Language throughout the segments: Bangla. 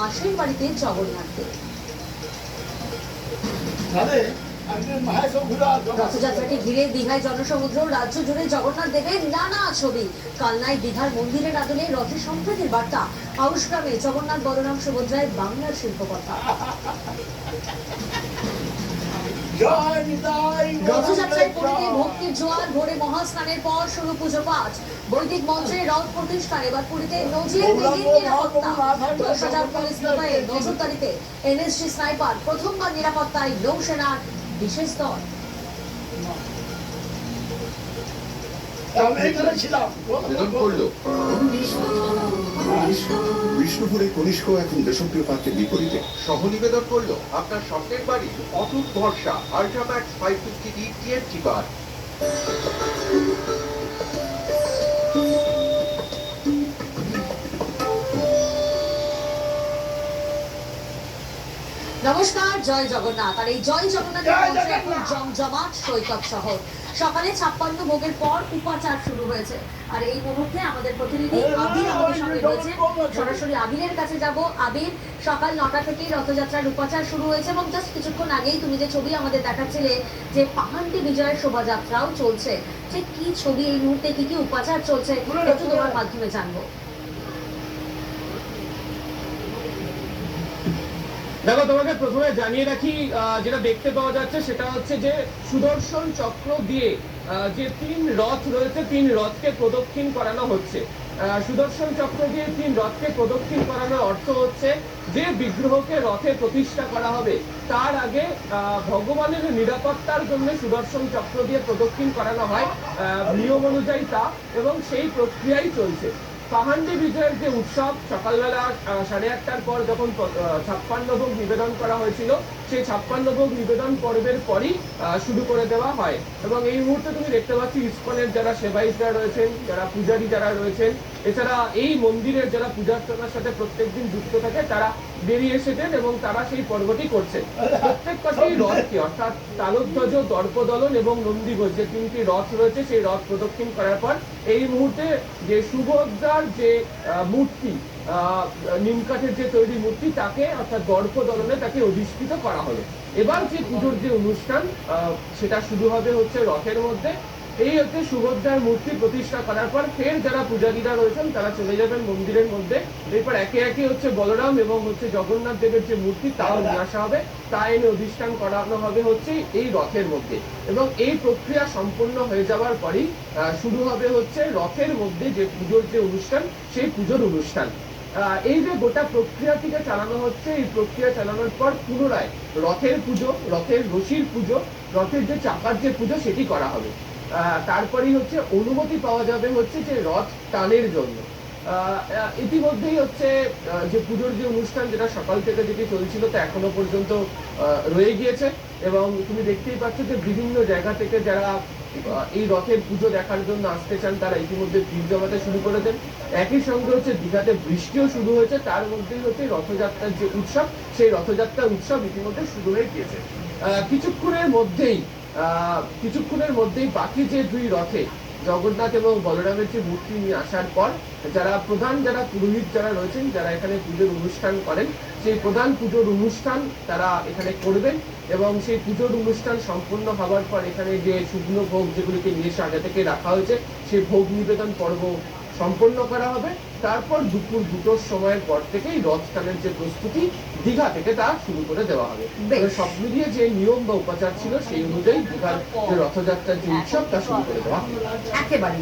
মাসির বাড়িতে জগন্নাথকে। রথযাত্রাকে ঘিরে দীঘায় জনসমুদ্র, রাজ্য জুড়ে জগন্নাথ দেবের নানা ছবি। কালনায় দীঘার মন্দিরের আদলে রথে সম্প্রীতির বার্তা। আউশগ্রামে জগন্নাথ বলরাম সুভদ্রায় বাংলার শিল্পকথা। রথযাত্রায় পুরীতে ভক্তির জোয়ার, ভোরে মহাস্নানের পর শুরু পুজো পাঠ। বৈদিক মন্ত্রে রথ প্রতিষ্ঠান। এবার পুরীতে নজিরবিহীন নিরাপত্তা। 10,000 পুলিশ মোতায়েন, নজরদারিতে এনএসজি স্নাইপার। প্রথমবার নিরাপত্তায় নৌসেনার বিশেষ দল। বিষ্ণুপুরে কনিষ্ক এখন দেশপ্রিয় পার্কের বিপরীতে সহ নিবেদন করলো আপনার স্বপ্নের বাড়ি অটুট ভরসা আল্ট্রাম্যাক্স 550D TNT বার। নমস্কার, জয় জগন্নাথ। আর এই জয় জগন্নাথের মঞ্চে এখন জমজমাট সৈকত শহর। সকালে 56 ভোগের পর উপাচার শুরু হয়েছে। আর এই মুহূর্তে আমাদের প্রতিনিধি আবির আমাদের সঙ্গে রয়েছে। সরাসরি আবিরের কাছে যাব। আবির, সকাল 9টা থেকেই রথযাত্রার উপাচার শুরু হয়েছে এবং জাস্ট কিছুক্ষণ আগেই তুমি যে ছবি আমাদের দেখাচ্ছিলে যে পাহান্ডি বিজয়ের শোভাযাত্রাও চলছে, ঠিক কি ছবি, এই মুহূর্তে কি কি উপাচার চলছে একটু তোমার মাধ্যমে জানবো। দেখো, তোমাকে প্রথমে জানিয়ে রাখি, যেটা দেখতে পাওয়া যাচ্ছে সেটা হচ্ছে যে সুদর্শন চক্র দিয়ে যে 3 রথ রয়েছে, 3 রথকে প্রদক্ষিণ করানো হচ্ছে। সুদর্শন চক্র দিয়ে 3 রথকে প্রদক্ষিণ করানোর অর্থ হচ্ছে যে বিগ্রহকে রথে প্রতিষ্ঠা করা হবে তার আগে ভগবানের নিরাপত্তার জন্য সুদর্শন চক্র দিয়ে প্রদক্ষিণ করানো হয় নিয়ম অনুযায়ী তা, এবং সেই প্রক্রিয়াই চলছে। পাহান্ডি বিজয়ের যে উৎসব সকালবেলা 8:30টার পর যখন 56 ভোগ নিবেদন করা হয়েছিল, সেই 56 ভোগ নিবেদন পর্বের পরই শুরু করে দেওয়া হয়। এবং এই মুহূর্তে তুমি দেখতে পাচ্ছি ইসকনের যারা সেবায়িতরা রয়েছেন, যারা পূজারী যারা রয়েছেন, এছাড়া এই মন্দিরের যারা পূজার্চনার সাথে প্রত্যেকদিন যুক্ত থাকে তারা বেরিয়ে এসেছেন এবং তারা সেই পর্বটি করছেন। প্রত্যেক কটি রথকে অর্থাৎ তালধ্বজ, দর্পদলন এবং নন্দীঘোষ যে 3টি রথ রয়েছে সেই রথ প্রদক্ষিণ করার পর এই মুহূর্তে যে সুভদ্রার যে মূর্তি, নিমকাঠের যে তৈরি মূর্তি, তাকে অর্থাৎ দর্পদলনে তাকে অধিষ্ঠিত করা হলো। এবার যে পুজোর যে অনুষ্ঠান সেটা শুরু হবে হচ্ছে রথের মধ্যে। এই হচ্ছে সুভদ্রার মূর্তি প্রতিষ্ঠা করার পর ফের যারা পূজারীরা রয়েছেন তারা চলে যাবেন মন্দিরের মধ্যে। এরপর একে একে হচ্ছে বলরাম এবং হচ্ছে জগন্নাথ দেবের যে মূর্তি তাও নিয়ে আসা হবে, তা এনে অধিষ্ঠান করানো হবে হচ্ছে এই রথের মধ্যে। এবং এই প্রক্রিয়া সম্পূর্ণ হয়ে যাওয়ার পরই শুরু হবে হচ্ছে রথের মধ্যে যে পুজোর যে অনুষ্ঠান, সেই পুজোর অনুষ্ঠান। এই যে গোটা প্রক্রিয়াটিকে চালানো হচ্ছে, এই প্রক্রিয়া চালানোর পর পুনরায় রথের পুজো, রথের রশির পুজো, রথের যে চাকার যে পুজো সেটি করা হবে। তারপরেই হচ্ছে অনুমতি পাওয়া যাবে হচ্ছে যে রথ টানের জন্য। ইতিমধ্যেই হচ্ছে যে পুজোর যে অনুষ্ঠান যেটা সকাল থেকে যেটি চলছিল তা এখনো পর্যন্ত রয়ে গিয়েছে। এবং তুমি দেখতেই পাচ্ছ যে বিভিন্ন জায়গা থেকে যারা এই রথের পুজো দেখার জন্য আসতে চান তারা ইতিমধ্যে ভিড় জমাতে শুরু করে দেন। একই সঙ্গে হচ্ছে দীঘাতে বৃষ্টিও শুরু হয়েছে, তার মধ্যেই হচ্ছে রথযাত্রার যে উৎসব, সেই রথযাত্রার উৎসব ইতিমধ্যে শুরু হয়ে গিয়েছে। কিছুক্ষণের মধ্যেই বাকি যে 2 রথে জগন্নাথ এবং বলরামের যে মূর্তি নিয়ে আসার পর যারা পুরোহিত যারা রয়েছেন, যারা এখানে পুজোর অনুষ্ঠান করেন, সেই প্রধান পুজোর অনুষ্ঠান তারা এখানে করবেন। এবং সেই পুজোর অনুষ্ঠান সম্পূর্ণ হওয়ার পর এখানে যে শুকনো ভোগ যেগুলিকে নিয়ে এসে আগে থেকে রাখা হয়েছে, সেই ভোগ নিবেদন পর্ব সম্পন্ন করা হবে। তারপর দুপুর 2টোর সময়ের পর থেকেই রথ টানের যে প্রস্তুতি দীঘা থেকে তা শুরু করে দেওয়া হবে। সব মিলিয়ে যে নিয়ম বা উপাচার ছিল সেই অনুযায়ী দীঘার যে রথযাত্রার যে উৎসব তা শুরু করে দেওয়া হবে। একেবারে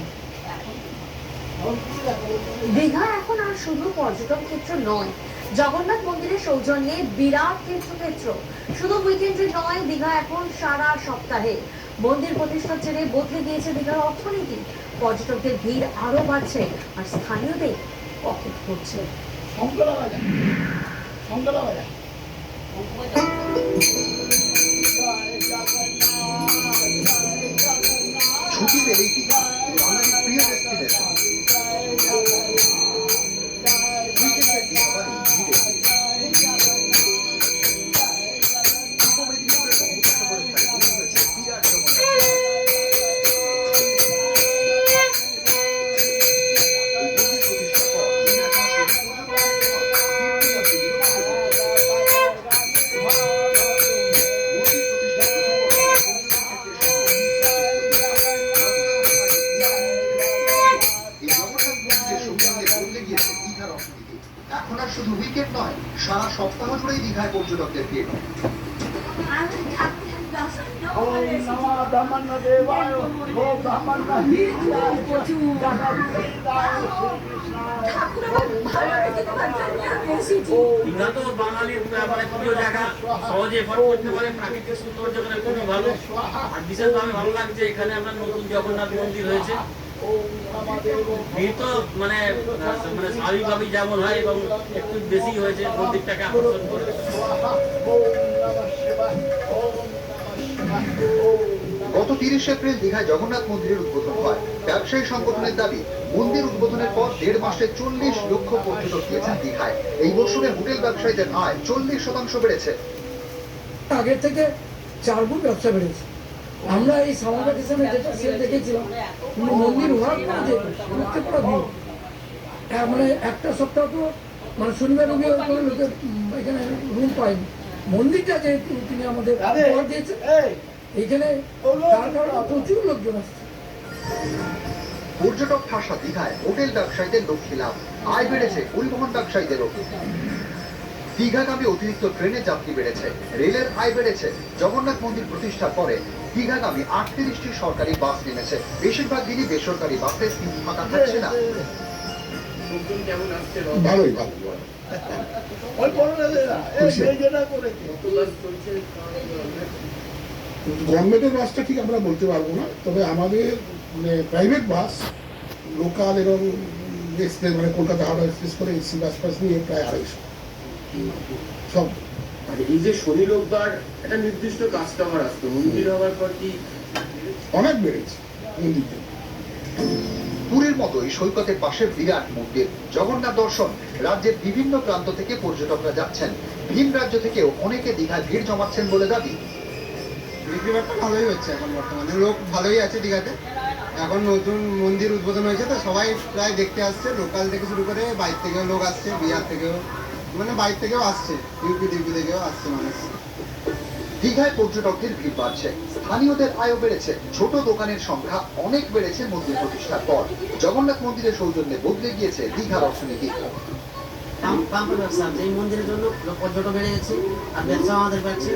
দীঘা এখন আর শুধু পর্যটন ক্ষেত্র নয়, জগন্নাথ মন্দিরের সৌজন্যে বিরাট তীর্থক্ষেত্র। শুধু উইকেন্ডে নয়, দীঘা এখন সারা সপ্তাহে। মন্দির প্রতিষ্ঠার ছেড়ে বদলে গিয়েছে দীঘার অর্থনীতি। পর্যটকদের ভিড় আরো বাড়ছে আর স্থানীয়দের পকেট করছে। ছুটি পেলেই কি বাঙালির প্রিয় ডেস্টিনেশন উইকেন্ডের দিন আবারই ভিড়ে পূর্ব মেদিনীপুরের অমৃতসরের তৈরি হয়েছে বিরাট জগন্নাথ। মন্দির প্রতিষ্ঠার পর এবার শুধু উইকেট নয়, সারা সপ্তাহ জুড়েই দীঘায় পর্যটকদের ভিড়। দীঘা তো বাঙালির মানে প্রিয় জায়গা, সহজে এফোর্ড করতে পারে, প্রাকৃতিক সৌন্দর্য এখানে খুবই ভালো। আর বিশেষভাবে ভালো লাগছে এখানে আপনার নতুন জগন্নাথ মন্দির হয়েছে। ভিড় তো মানে স্বাভাবিকভাবেই যেমন হয় এবং একটু বেশি হয়েছে মন্দিরটাকে আকর্ষণ করে। গত 30 এপ্রিল দীঘায় জগন্নাথ মন্দিরের উদ্বোধন হয়। ব্যবসায়ী সংগঠনের দাবি, মন্দির উদ্বোধনের পর 1.5 মাসে 40 লক্ষ পর্যটক গিয়েছেন দীঘায়। এই মরশুমে হোটেল ব্যবসায়ীদের আয় 40% বেড়েছে। আগের থেকে 4 গুণ ব্যবসা বেড়েছে। আমরা এই সামার ভ্যাকেশনে যেটা সেল দেখেছিলাম, কিন্তু মন্দির হওয়ার পরে যে উঠতে পড়া ভিড়, মানে একটা সপ্তাহ তো মানে শনিবার রবি করে লোকের এখানে রুম পায়নি। মন্দিরটা যেহেতু তিনি আমাদের উপহার দিয়েছেন, এইখানে তার কারণে প্রচুর লোকজন আসছে। পর্যটক ঠাসা দীঘায় হোটেল ব্যবসায়ীদের লক্ষ্মী লাভ, আয় বেড়েছে পরিবহন ব্যবসায়ীদেরও। দীঘাগামী অতিরিক্ত ট্রেনে যাত্রী বেড়েছে, রেলের আয় বেড়েছে। জগন্নাথ মন্দির প্রতিষ্ঠার পরে দীঘাগামী 38টি সরকারি বাস নেমেছে। বেশিরভাগ দিনই বেসরকারি বাসে সিট ফাঁকা থাকছে না। লোকজন কেমন আসছে? ভালোই ভালো গভর্নমেন্টের বাসটা ঠিক আমরা বলতে পারবো না, তবে আমাদের মানে প্রাইভেট বাস লোকাল এবং এক্সপ্রেস মানে কলকাতা হাওড়া এক্সপ্রেস করে এসি বাস ফাস নিয়ে প্রায় 250 সব। আর এই যে শনি রোববার একটা নির্দিষ্ট কাস্টমার আসতো, মন্দির হওয়ার পর কি অনেক বেড়েছে মন্দিরটা। পুরীর মতোই সৈকতের পাশে বিরাট মন্দির জগন্নাথ দর্শন। রাজ্যের বিভিন্ন প্রান্ত থেকে পর্যটকরা যাচ্ছেন। ভিন রাজ্য থেকেও অনেকে দীঘায় ভিড় জমাচ্ছেন বলে দাবি। বিক্রি বাট্টা ভালোই হচ্ছে, এখন বর্তমানে লোক ভালোই আছে দীঘাতে। এখন নতুন মন্দির উদ্বোধন হয়েছে তো সবাই প্রায় দেখতে আসছে, লোকাল থেকে শুরু করে বাইরে থেকেও লোক আসছে, বিহার থেকেও মানে বাইরে থেকেও আসছে, ইউপি টিপি থেকেও আসছে মানুষ। দীঘায় পর্যটকদের ভিড় বাড়ছে, স্থানীয়দের আয়ও বেড়েছে। ছোট দোকানের সংখ্যা অনেক বেড়েছে মন্দির প্রতিষ্ঠার পর। জগন্নাথ মন্দিরের সৌজন্যে বদলে গিয়েছে দীঘার অর্থনীতি। ব্যবসা, এই মন্দিরের জন্য পর্যটক বেড়ে গেছে আর ব্যবসা আমাদের বাড়ছে।